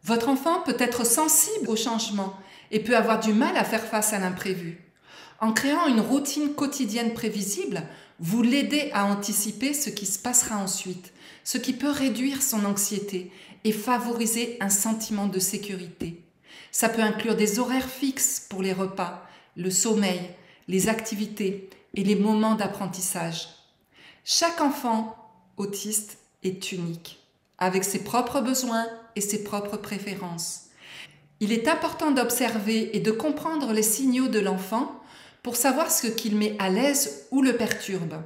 Votre enfant peut être sensible au changement et peut avoir du mal à faire face à l'imprévu. En créant une routine quotidienne prévisible, vous l'aidez à anticiper ce qui se passera ensuite, ce qui peut réduire son anxiété et favoriser un sentiment de sécurité. Ça peut inclure des horaires fixes pour les repas, le sommeil, les activités et les moments d'apprentissage. Chaque enfant autiste est unique, avec ses propres besoins et ses propres préférences. Il est important d'observer et de comprendre les signaux de l'enfant pour savoir ce qu'il met à l'aise ou le perturbe.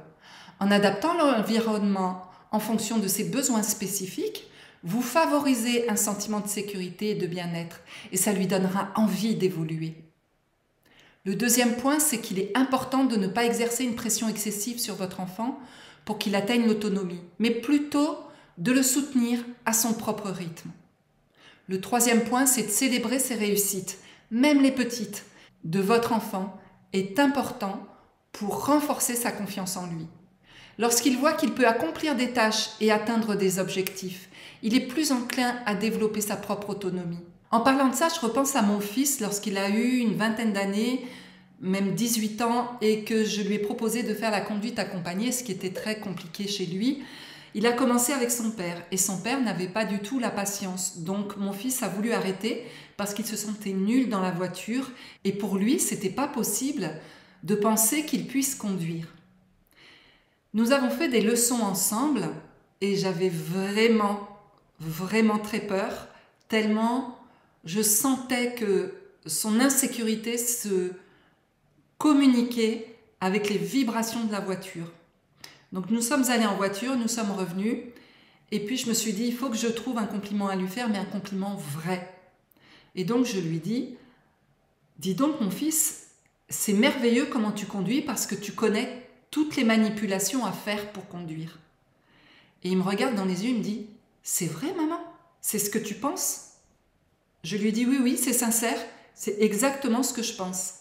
En adaptant l'environnement en fonction de ses besoins spécifiques, vous favorisez un sentiment de sécurité et de bien-être et ça lui donnera envie d'évoluer. Le deuxième point, c'est qu'il est important de ne pas exercer une pression excessive sur votre enfant pour qu'il atteigne l'autonomie, mais plutôt de le soutenir à son propre rythme. Le troisième point, c'est de célébrer ses réussites, même les petites, de votre enfant est important pour renforcer sa confiance en lui. Lorsqu'il voit qu'il peut accomplir des tâches et atteindre des objectifs, il est plus enclin à développer sa propre autonomie. En parlant de ça, je repense à mon fils lorsqu'il a eu une vingtaine d'années, même 18 ans, et que je lui ai proposé de faire la conduite accompagnée, ce qui était très compliqué chez lui. Il a commencé avec son père, et son père n'avait pas du tout la patience. Donc mon fils a voulu arrêter parce qu'il se sentait nul dans la voiture, et pour lui, c'était pas possible de penser qu'il puisse conduire. Nous avons fait des leçons ensemble, et j'avais vraiment très peur, tellement je sentais que son insécurité se communiquait avec les vibrations de la voiture. Donc nous sommes allés en voiture, nous sommes revenus, et puis je me suis dit, il faut que je trouve un compliment à lui faire, mais un compliment vrai. Et donc je lui dis, dis donc mon fils, c'est merveilleux comment tu conduis parce que tu connais toutes les manipulations à faire pour conduire. Et il me regarde dans les yeux, il me dit, c'est vrai maman? C'est ce que tu penses? Je lui dis oui, c'est sincère, c'est exactement ce que je pense.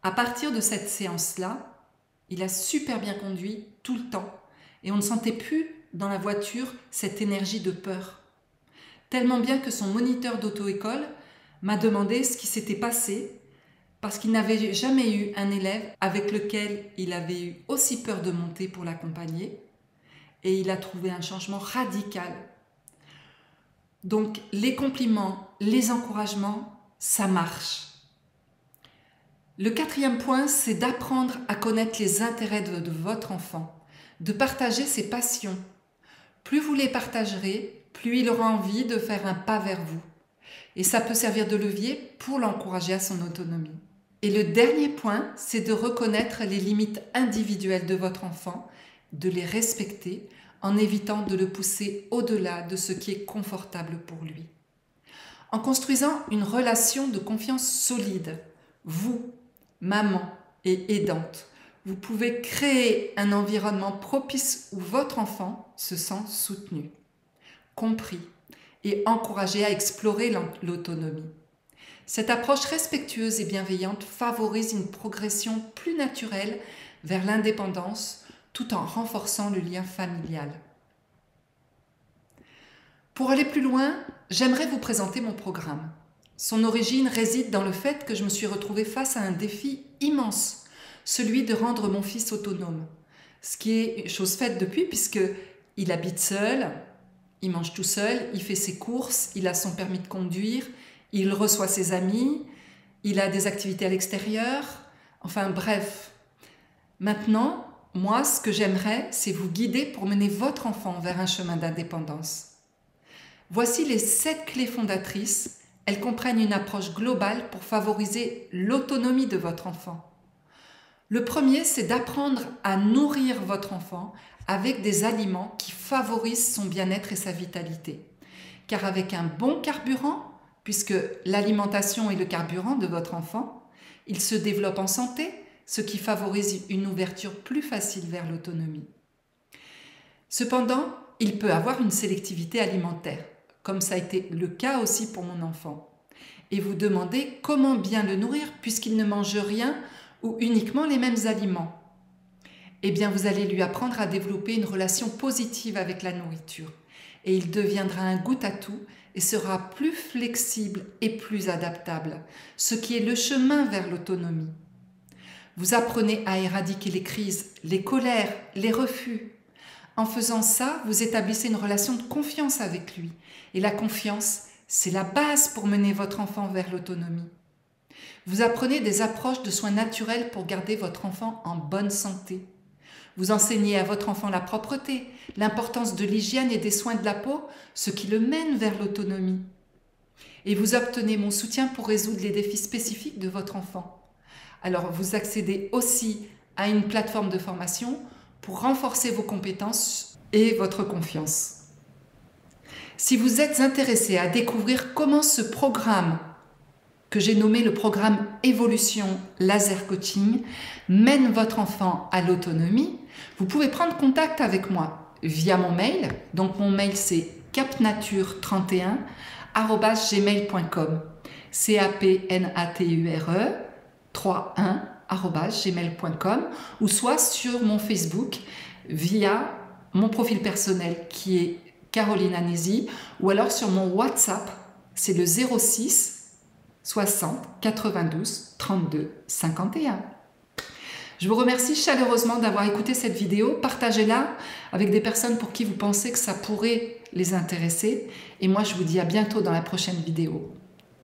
À partir de cette séance-là, il a super bien conduit tout le temps et on ne sentait plus dans la voiture cette énergie de peur. Tellement bien que son moniteur d'auto-école m'a demandé ce qui s'était passé parce qu'il n'avait jamais eu un élève avec lequel il avait eu aussi peur de monter pour l'accompagner et il a trouvé un changement radical. Donc les compliments, les encouragements, ça marche. Le quatrième point, c'est d'apprendre à connaître les intérêts de votre enfant, de partager ses passions. Plus vous les partagerez, plus il aura envie de faire un pas vers vous. Et ça peut servir de levier pour l'encourager à son autonomie. Et le dernier point, c'est de reconnaître les limites individuelles de votre enfant, de les respecter en évitant de le pousser au-delà de ce qui est confortable pour lui. En construisant une relation de confiance solide, vous, maman et aidante, vous pouvez créer un environnement propice où votre enfant se sent soutenu, compris et encouragé à explorer l'autonomie. Cette approche respectueuse et bienveillante favorise une progression plus naturelle vers l'indépendance tout en renforçant le lien familial. Pour aller plus loin, j'aimerais vous présenter mon programme. Son origine réside dans le fait que je me suis retrouvée face à un défi immense, celui de rendre mon fils autonome. Ce qui est chose faite depuis puisqu'il habite seul, il mange tout seul, il fait ses courses, il a son permis de conduire, il reçoit ses amis, il a des activités à l'extérieur, enfin bref. Maintenant, moi, ce que j'aimerais, c'est vous guider pour mener votre enfant vers un chemin d'indépendance. Voici les 7 clés fondatrices. Elles comprennent une approche globale pour favoriser l'autonomie de votre enfant. Le premier, c'est d'apprendre à nourrir votre enfant avec des aliments qui favorisent son bien-être et sa vitalité. Car avec un bon carburant, puisque l'alimentation est le carburant de votre enfant, il se développe en santé, ce qui favorise une ouverture plus facile vers l'autonomie. Cependant, il peut avoir une sélectivité alimentaire, comme ça a été le cas aussi pour mon enfant. Et vous demandez comment bien le nourrir puisqu'il ne mange rien ou uniquement les mêmes aliments. Eh bien, vous allez lui apprendre à développer une relation positive avec la nourriture. Et il deviendra un goût-à-tout et sera plus flexible et plus adaptable, ce qui est le chemin vers l'autonomie. Vous apprenez à éradiquer les crises, les colères, les refus. En faisant ça, vous établissez une relation de confiance avec lui. Et la confiance, c'est la base pour mener votre enfant vers l'autonomie. Vous apprenez des approches de soins naturels pour garder votre enfant en bonne santé. Vous enseignez à votre enfant la propreté, l'importance de l'hygiène et des soins de la peau, ce qui le mène vers l'autonomie. Et vous obtenez mon soutien pour résoudre les défis spécifiques de votre enfant. Alors vous accédez aussi à une plateforme de formation pour renforcer vos compétences et votre confiance. Si vous êtes intéressé à découvrir comment ce programme, que j'ai nommé le programme Évolution Laser Coaching, mène votre enfant à l'autonomie, vous pouvez prendre contact avec moi via mon mail. Donc mon mail c'est capnature31@gmail.com, CAPNATURE 31@gmail.com, ou soit sur mon Facebook via mon profil personnel qui est Caroline Anesi, ou alors sur mon WhatsApp, c'est le 06 60 92 32 51. Je vous remercie chaleureusement d'avoir écouté cette vidéo. Partagez-la avec des personnes pour qui vous pensez que ça pourrait les intéresser. Et moi, je vous dis à bientôt dans la prochaine vidéo.